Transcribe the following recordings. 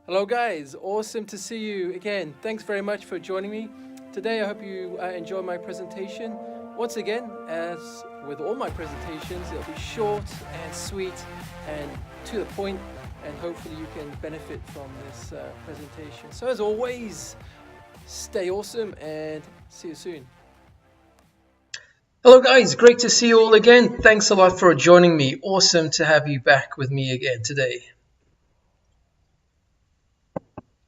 Hello guys, awesome to see you again. Thanks very much for joining me. Today I hope you enjoy my presentation. Once again, as with all my presentations, it'll be short and sweet and to the point, and hopefully you can benefit from this presentation. So as always, stay awesome and see you soon. Hello guys, great to see you all again. Thanks a lot for joining me. Awesome to have you back with me again today.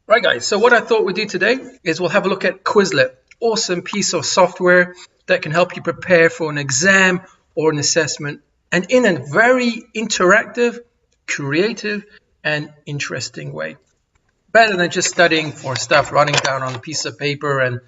Right guys, so what I thought we'd do today is we'll have a look at Quizlet. Awesome piece of software that can help you prepare for an exam or an assessment, and in a very interactive, creative, and interesting way. Better than just studying for stuff, writing down on a piece of paper and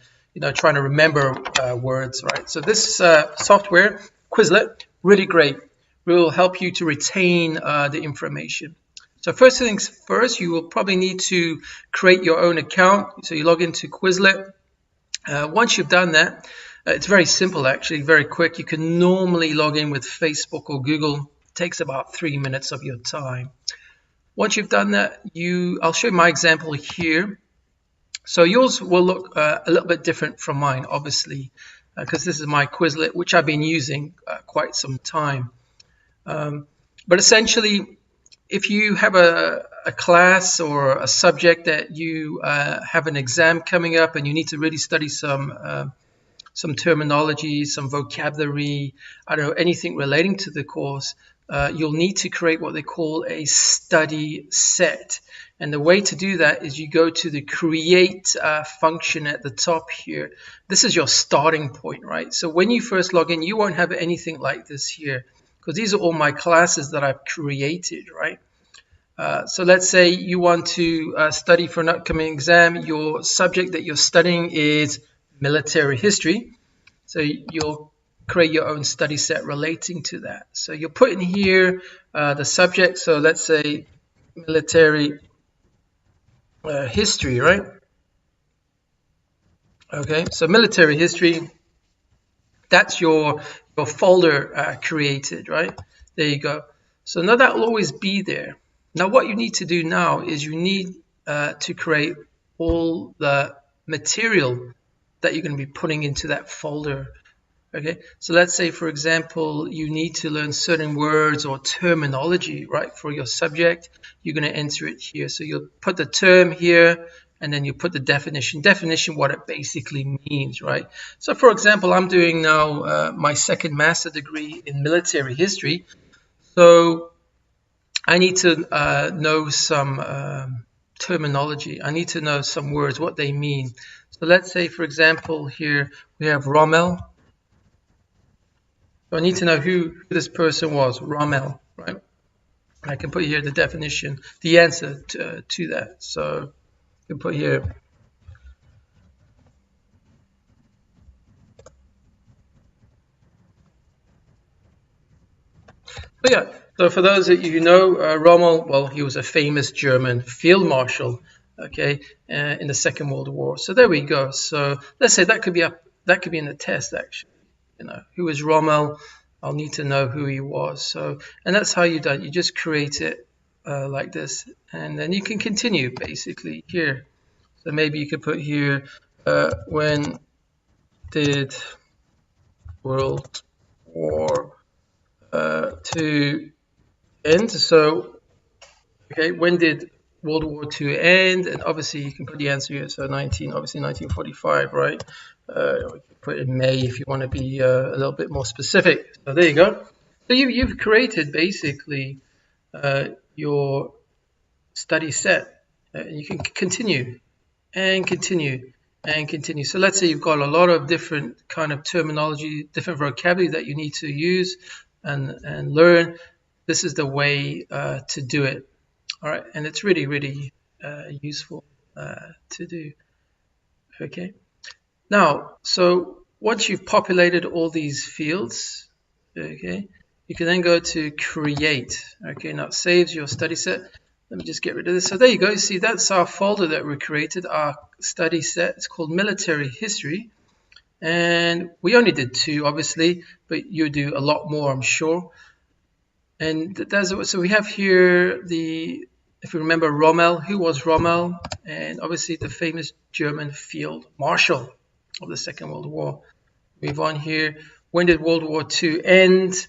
trying to remember words, right? So this software, Quizlet, really great. Will help you to retain the information. So first things first, you will probably need to create your own account. So you log into Quizlet. Once you've done that, it's very simple actually, very quick. You can normally log in with Facebook or Google. It takes about 3 minutes of your time. Once you've done that, I'll show you my example here. So yours will look a little bit different from mine, obviously, because this is my Quizlet, which I've been using quite some time. But essentially, if you have a class or a subject that you have an exam coming up and you need to really study some terminology, some vocabulary, I don't know, anything relating to the course, you'll need to create what they call a study set. And the way to do that is you go to the create function at the top here. This is your starting point, right? So when you first log in, you won't have anything like this here, because these are all my classes that I've created, right? So let's say you want to study for an upcoming exam. Your subject that you're studying is military history. So you'll create your own study set relating to that. So you'll put in here the subject. So let's say military history, right? Okay, so military history, that's your folder created, right? There you go. So now that will always be there. Now what you need to do now is you need to create all the material that you're going to be putting into that folder. Okay, so let's say, for example, you need to learn certain words or terminology, right, for your subject. You're going to enter it here. So you'll put the term here, and then you put the definition, what it basically means, right? So, for example, I'm doing now my second master degree in military history. So I need to know some terminology. I need to know some words, what they mean. So let's say, for example, here we have Rommel. So I need to know who this person was, Rommel, right? I can put here the definition, the answer to that. So you can put here but yeah, so for those of you who know, Rommel, well, he was a famous German field marshal, okay, in the Second World War. So there we go. So let's say that could be in the test actually. Who is Rommel? I'll need to know who he was. So, and that's how you do it. You just create it like this, and then you can continue basically here. So maybe you could put here, when did World War II end? So, okay, when did World War II end? And obviously you can put the answer here. So obviously 1945, right? We can put in May if you want to be a little bit more specific. So there you go. So you've created basically your study set. You can continue and continue and continue. So let's say you've got a lot of different kind of terminology, different vocabulary that you need to use and learn. This is the way to do it. All right, and it's really, really useful to do. Okay. Now, so once you've populated all these fields, okay, you can then go to create. Okay, now it saves your study set. Let me just get rid of this. So there you go. You see, that's our folder that we created, our study set. It's called military history. And we only did 2, obviously, but you do a lot more, I'm sure. And so we have here the if you remember Rommel, who was Rommel? And obviously the famous German field marshal of the Second World War. Move on here. When did World War II end?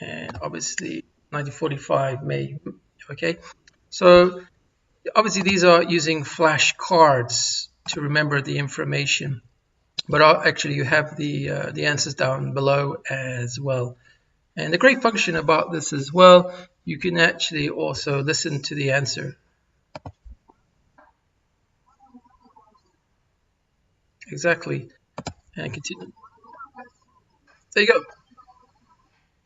And obviously 1945 May. Okay, so obviously these are using flashcards to remember the information, but actually you have the answers down below as well. And the great function about this as well, you can actually also listen to the answer. Exactly. And continue. There you go.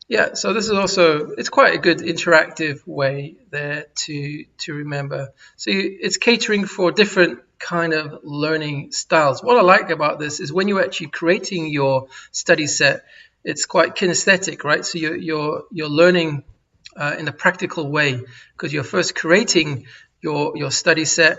Yeah, so this is also, it's quite a good interactive way there to remember. So it's catering for different kind of learning styles. What I like about this is when you're actually creating your study set, it's quite kinesthetic, right? So you're learning in a practical way, because you're first creating your study set,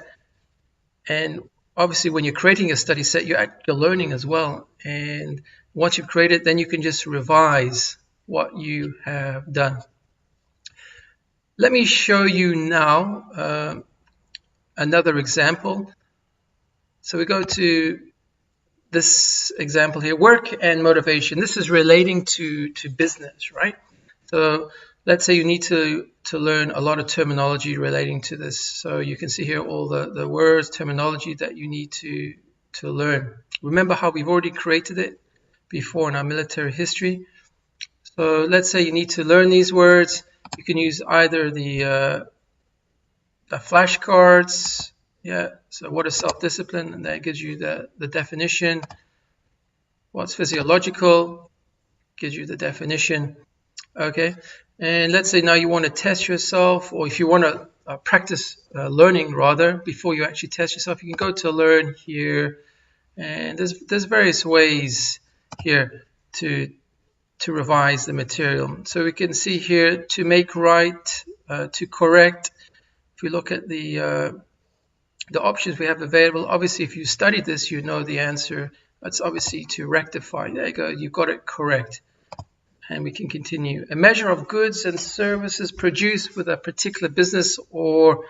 and obviously when you're creating a study set, you're learning as well. And once you've created, then you can just revise what you have done. Let me show you now another example. So we go to this example here, work and motivation. This is relating to business, right? So let's say you need to learn a lot of terminology relating to this. So you can see here all the words, terminology that you need to learn. Remember how we've already created it before in our military history. So let's say you need to learn these words. You can use either the flashcards. Yeah, so what is self-discipline? And that gives you the definition. What's physiological? Gives you the definition. Okay, and let's say now you want to test yourself, or if you want to practice learning rather before you actually test yourself, you can go to learn here, and there's various ways here to revise the material. So we can see here to make right, to correct. If you look at the options we have available, obviously if you studied this, you know the answer. That's obviously to rectify. There you go, you got it correct. And we can continue. A measure of goods and services produced with a particular business or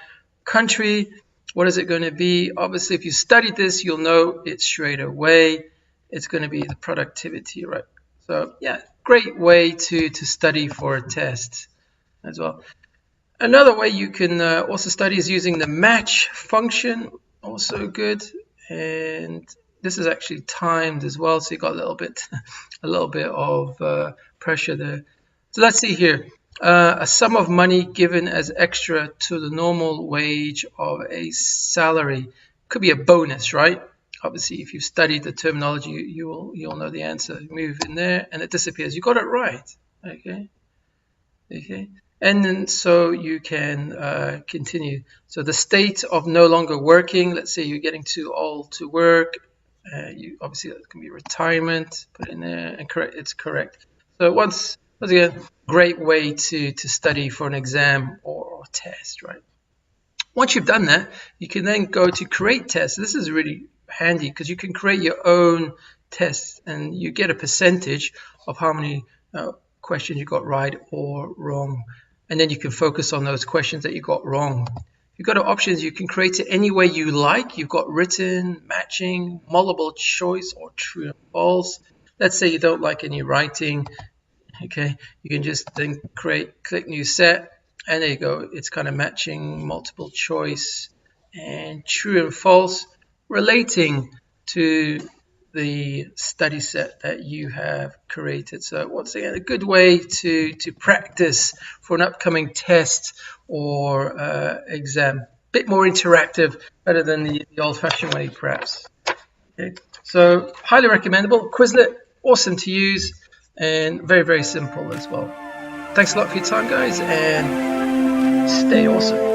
country. What is it going to be? Obviously, if you studied this, you'll know it straight away. It's going to be the productivity, right? So yeah, great way to study for a test as well. Another way you can also study is using the match function. Also good. And this is actually timed as well, so you got a little bit of pressure there. So let's see here. A sum of money given as extra to the normal wage of a salary. Could be a bonus, right? Obviously, if you've studied the terminology, you'll know the answer. Move in there, and it disappears. You got it right. Okay. And then so you can continue. So the state of no longer working. Let's say you're getting too old to work. Obviously that can be retirement. Put in there and correct. It's correct. So once again, great way to study for an exam or test, right? Once you've done that, you can then go to create tests. This is really handy because you can create your own tests and you get a percentage of how many questions you got right or wrong. And then you can focus on those questions that you got wrong. You've got options. You can create it any way you like. You've got written, matching, multiple choice, or true and false. Let's say you don't like any writing. Okay, you can just then click new set, and there you go. It's kind of matching, multiple choice, and true and false, relating to the study set that you have created. So once again, a good way to practice for an upcoming test or exam. Bit more interactive, better than the old-fashioned way perhaps. Okay, so highly recommendable. Quizlet, awesome to use and very, very simple as well. Thanks a lot for your time, guys, and stay awesome.